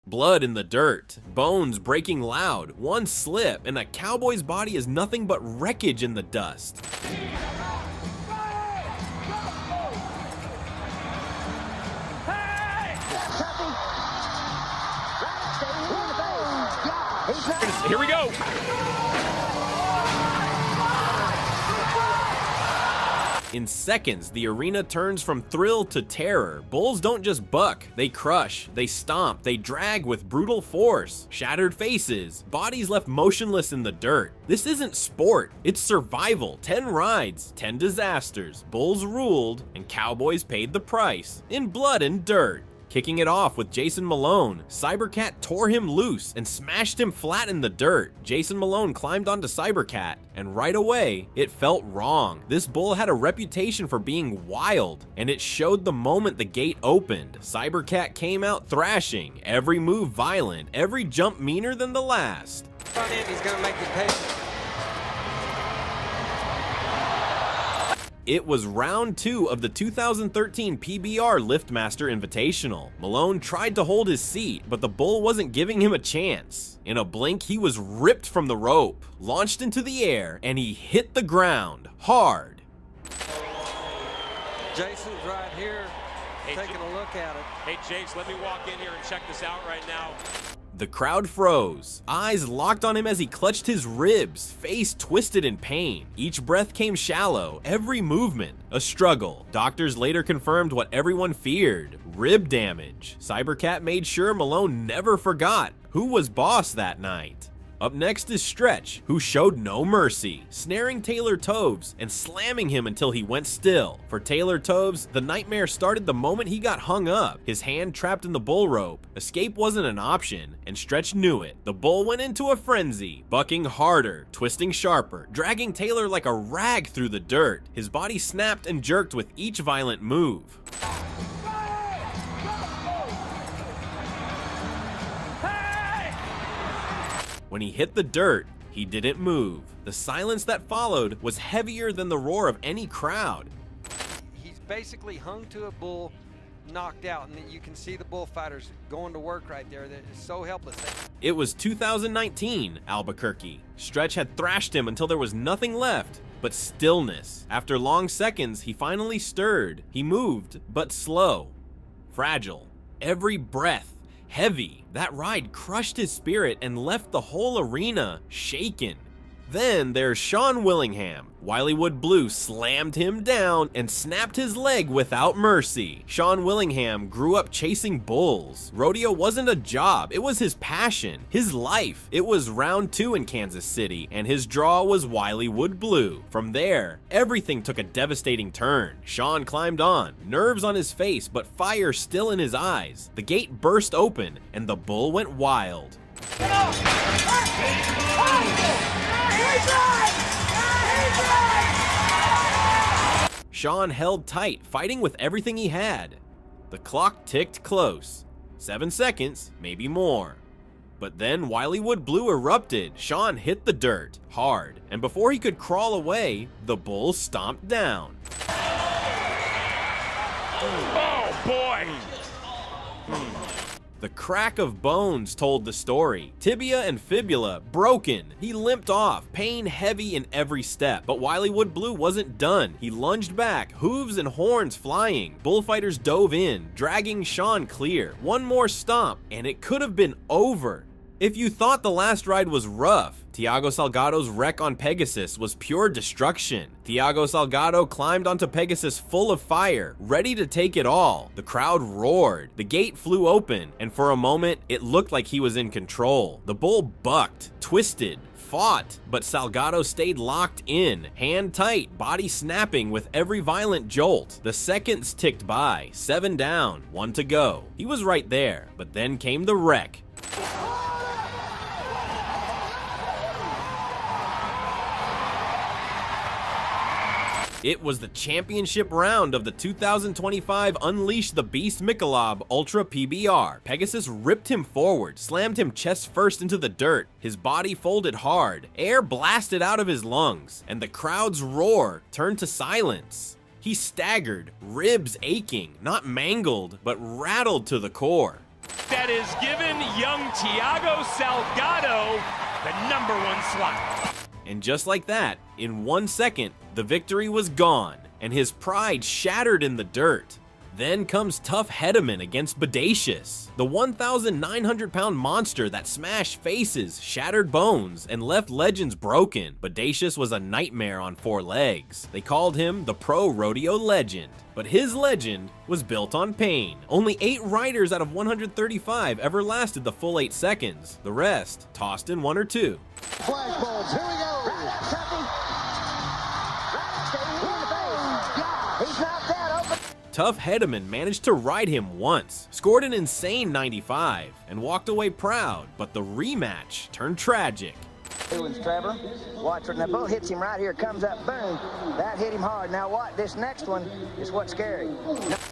Blood in the dirt, bones breaking loud, one slip, and a cowboy's body is nothing but wreckage in the dust. Here we go. In seconds, the arena turns from thrill to terror. Bulls don't just buck, they crush, they stomp, they drag with brutal force. Shattered faces, bodies left motionless in the dirt. This isn't sport, it's survival. 10 rides, 10 disasters, bulls ruled, and cowboys paid the price in blood and dirt. Kicking it off with Jason Malone, Cybercat tore him loose and smashed him flat in the dirt. Jason Malone climbed onto Cybercat, and right away, it felt wrong. This bull had a reputation for being wild, and it showed the moment the gate opened. Cybercat came out thrashing, every move violent, every jump meaner than the last. Front end, he's gonna make you pay. It was round 2 of the 2013 PBR Liftmaster Invitational. Malone tried to hold his seat, but the bull wasn't giving him a chance. In a blink, he was ripped from the rope, launched into the air, and he hit the ground hard. Jason's right here, taking a look at it. Hey, Jace, let me walk in here and check this out right now. The crowd froze, eyes locked on him as he clutched his ribs, face twisted in pain. Each breath came shallow, every movement a struggle. Doctors later confirmed what everyone feared: rib damage. Cybercat made sure Malone never forgot who was boss that night. Up next is Stretch, who showed no mercy, snaring Taylor Toves and slamming him until he went still. For Taylor Toves, the nightmare started the moment he got hung up, his hand trapped in the bull rope. Escape wasn't an option, and Stretch knew it. The bull went into a frenzy, bucking harder, twisting sharper, dragging Taylor like a rag through the dirt. His body snapped and jerked with each violent move. When he hit the dirt, he didn't move. The silence that followed was heavier than the roar of any crowd. He's basically hung to a bull, knocked out, and you can see the bullfighters going to work right there. They're so helpless. It was 2019 Albuquerque. Stretch had thrashed him until there was nothing left but stillness. After long seconds, he finally stirred. He moved, but slow, fragile. Every breath heavy. That ride crushed his spirit and left the whole arena shaken. Then there's Sean Willingham. Wileywood Blue slammed him down and snapped his leg without mercy. Sean Willingham grew up chasing bulls. Rodeo wasn't a job, it was his passion, his life. It was round 2 in Kansas City, and his draw was Wileywood Blue. From there, everything took a devastating turn. Sean climbed on, nerves on his face, but fire still in his eyes. The gate burst open, and the bull went wild. Sean held tight, fighting with everything he had. The clock ticked close. 7 seconds, maybe more. But then Wileywood Blue erupted. Sean hit the dirt hard, and before he could crawl away, the bull stomped down. Oh, boy! The crack of bones told the story. Tibia and fibula broken. He limped off, pain heavy in every step. But Wileywood Blue wasn't done. He lunged back, hooves and horns flying. Bullfighters dove in, dragging Sean clear. One more stomp, and it could have been over. If you thought the last ride was rough, Tiago Salgado's wreck on Pegasus was pure destruction. Tiago Salgado climbed onto Pegasus full of fire, ready to take it all. The crowd roared, the gate flew open, and for a moment, it looked like he was in control. The bull bucked, twisted, fought, but Salgado stayed locked in, hand tight, body snapping with every violent jolt. The seconds ticked by, 7 down, 1 to go. He was right there, but then came the wreck. It was the championship round of the 2025 Unleash the Beast Michelob Ultra PBR. Pegasus ripped him forward, slammed him chest first into the dirt. His body folded hard, air blasted out of his lungs, and the crowd's roar turned to silence. He staggered, ribs aching, not mangled, but rattled to the core. That is given young Thiago Salgado the #1 slot. And just like that, in 1 second, the victory was gone, and his pride shattered in the dirt. Then comes Tough Hedeman against Bodacious, the 1,900-pound monster that smashed faces, shattered bones, and left legends broken. Bodacious was a nightmare on 4 legs. They called him the Pro Rodeo Legend. But his legend was built on pain. Only 8 riders out of 135 ever lasted the full 8 seconds. The rest tossed in 1 or 2. Flashballs, here we go. He's knocked out, open. Tough Hedeman managed to ride him once, scored an insane 95, and walked away proud, but the rematch turned tragic. Doing Trevor. Watch when the bull hits him right here, comes up, boom. That hit him hard. Now what? This next one is what's scary.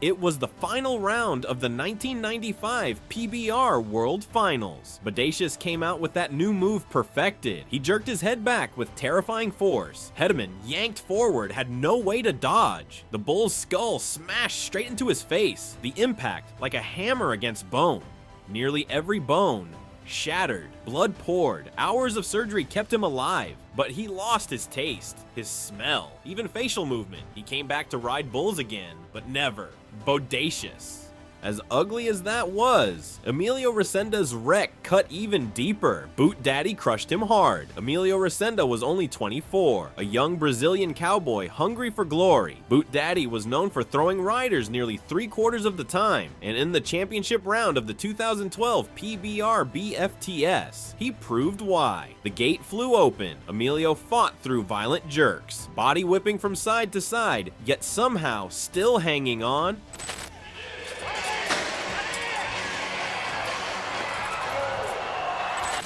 It was the final round of the 1995 PBR World Finals. Bodacious came out with that new move perfected. He jerked his head back with terrifying force. Hedeman yanked forward, had no way to dodge. The bull's skull smashed straight into his face, the impact like a hammer against bone. Nearly every bone shattered, blood poured, hours of surgery kept him alive, but he lost his taste, his smell, even facial movement. He came back to ride bulls again, but never Bodacious. As ugly as that was, Emilio Resenda's wreck cut even deeper. Boot Daddy crushed him hard. Emilio Resenda was only 24, a young Brazilian cowboy hungry for glory. Boot Daddy was known for throwing riders nearly 3/4 of the time, and in the championship round of the 2012 PBR BFTS, he proved why. The gate flew open. Emilio fought through violent jerks, body whipping from side to side, yet somehow still hanging on.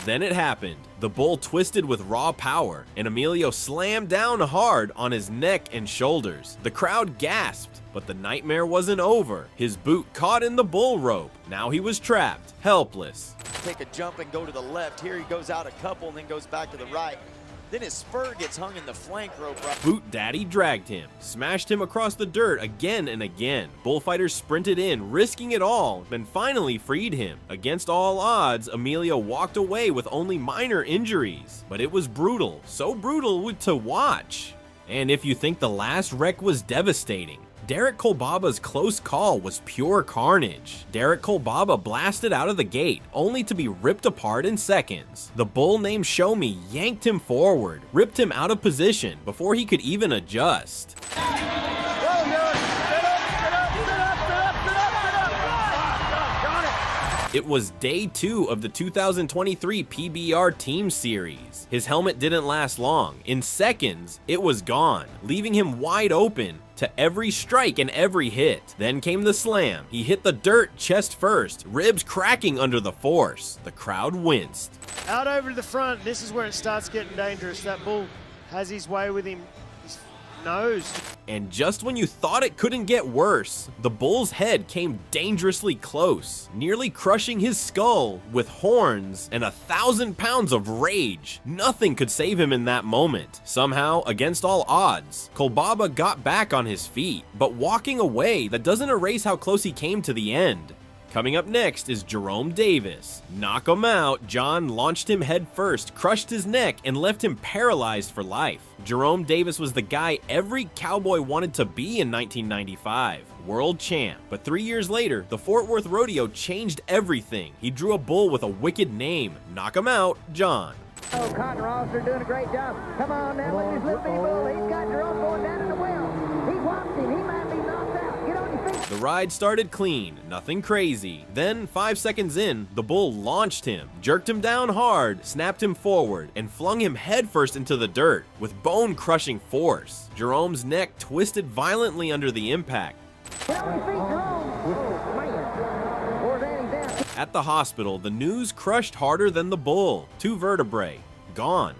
Then it happened. The bull twisted with raw power, and Emilio slammed down hard on his neck and shoulders. The crowd gasped, but the nightmare wasn't over. His boot caught in the bull rope. Now he was trapped, helpless. Take a jump and go to the left. Here he goes out a couple and then goes back to the right. Then his spur gets hung in the flank rope. Boot Daddy dragged him, smashed him across the dirt again and again. Bullfighters sprinted in, risking it all, then finally freed him. Against all odds, Emilio walked away with only minor injuries. But it was brutal, so brutal to watch. And if you think the last wreck was devastating, Derek Kolbaba's close call was pure carnage. Derek Kolbaba blasted out of the gate, only to be ripped apart in seconds. The bull named Show Me yanked him forward, ripped him out of position before he could even adjust. It was day 2 of the 2023 PBR Team Series. His helmet didn't last long. In seconds, it was gone, leaving him wide open to every strike and every hit. Then came the slam. He hit the dirt chest first, ribs cracking under the force. The crowd winced. Out over to the front, this is where it starts getting dangerous. That bull has his way with him. His nose. And just when you thought it couldn't get worse, the bull's head came dangerously close, nearly crushing his skull with horns and 1,000 pounds of rage. Nothing could save him in that moment. Somehow, against all odds, Kolbaba got back on his feet, but walking away, that doesn't erase how close he came to the end. Coming up next is Jerome Davis. Knock him out, John launched him head first, crushed his neck, and left him paralyzed for life. Jerome Davis was the guy every cowboy wanted to be in 1995, world champ. But 3 years later, the Fort Worth Rodeo changed everything. He drew a bull with a wicked name. Knock him out, John. Oh, Cotton Ross are doing a great job. Come on now, look at this little bitty bull. He's got Jerome going down in the well. He whopped him. He might be knocked out. Get on your feet. The ride started clean, nothing crazy. Then, 5 seconds in, the bull launched him, jerked him down hard, snapped him forward, and flung him headfirst into the dirt with bone-crushing force. Jerome's neck twisted violently under the impact. Get on your feet, Jerome. Oh, man. Poor Danny's down. At the hospital, the news crushed harder than the bull. 2 vertebrae, gone.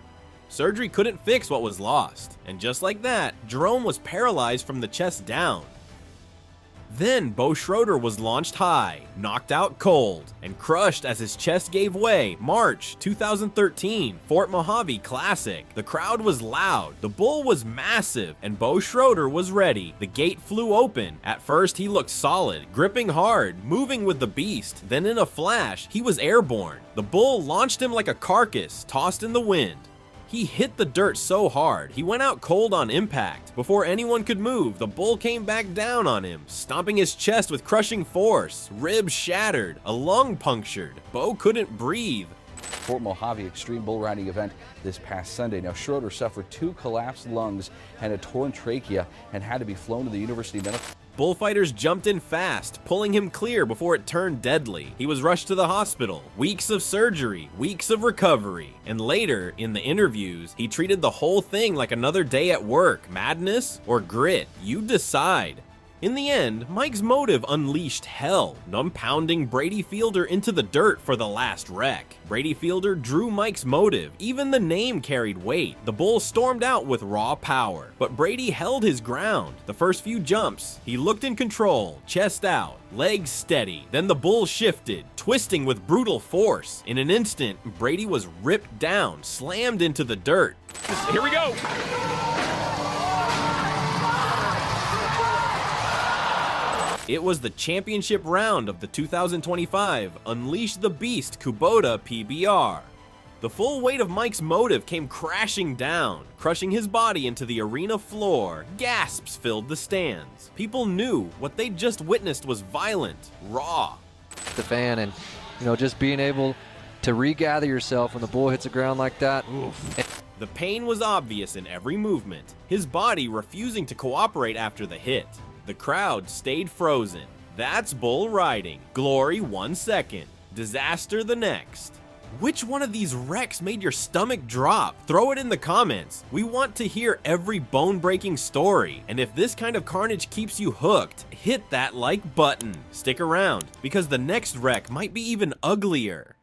Surgery couldn't fix what was lost. And just like that, Jerome was paralyzed from the chest down. Then Bo Schroeder was launched high, knocked out cold, and crushed as his chest gave way. March 2013, Fort Mojave Classic. The crowd was loud, the bull was massive, and Bo Schroeder was ready. The gate flew open. At first he looked solid, gripping hard, moving with the beast. Then in a flash, he was airborne. The bull launched him like a carcass, tossed in the wind. He hit the dirt so hard, he went out cold on impact. Before anyone could move, the bull came back down on him, stomping his chest with crushing force. Ribs shattered, a lung punctured. Bo couldn't breathe. Fort Mojave Extreme Bull Riding event this past Sunday. Now, Schroeder suffered 2 collapsed lungs and a torn trachea and had to be flown to the University Medical. Bullfighters jumped in fast, pulling him clear before it turned deadly. He was rushed to the hospital. Weeks of surgery, weeks of recovery. And later, in the interviews, he treated the whole thing like another day at work. Madness or grit? You decide. In the end, Mike's motive unleashed hell, numb-pounding Brady Fielder into the dirt for the last wreck. Brady Fielder drew Mike's motive, even the name carried weight. The bull stormed out with raw power, but Brady held his ground. The first few jumps, he looked in control, chest out, legs steady. Then the bull shifted, twisting with brutal force. In an instant, Brady was ripped down, slammed into the dirt. Here we go. It was the championship round of the 2025 Unleash the Beast Kubota PBR. The full weight of Mike's motive came crashing down, crushing his body into the arena floor. Gasps filled the stands. People knew what they'd just witnessed was violent, raw. The fan, and just being able to regather yourself when the bull hits the ground like that. Oof. The pain was obvious in every movement, his body refusing to cooperate after the hit. The crowd stayed frozen. That's bull riding. Glory 1 second, disaster the next. Which one of these wrecks made your stomach drop? Throw it in the comments. We want to hear every bone-breaking story. And if this kind of carnage keeps you hooked, hit that like button. Stick around, because the next wreck might be even uglier.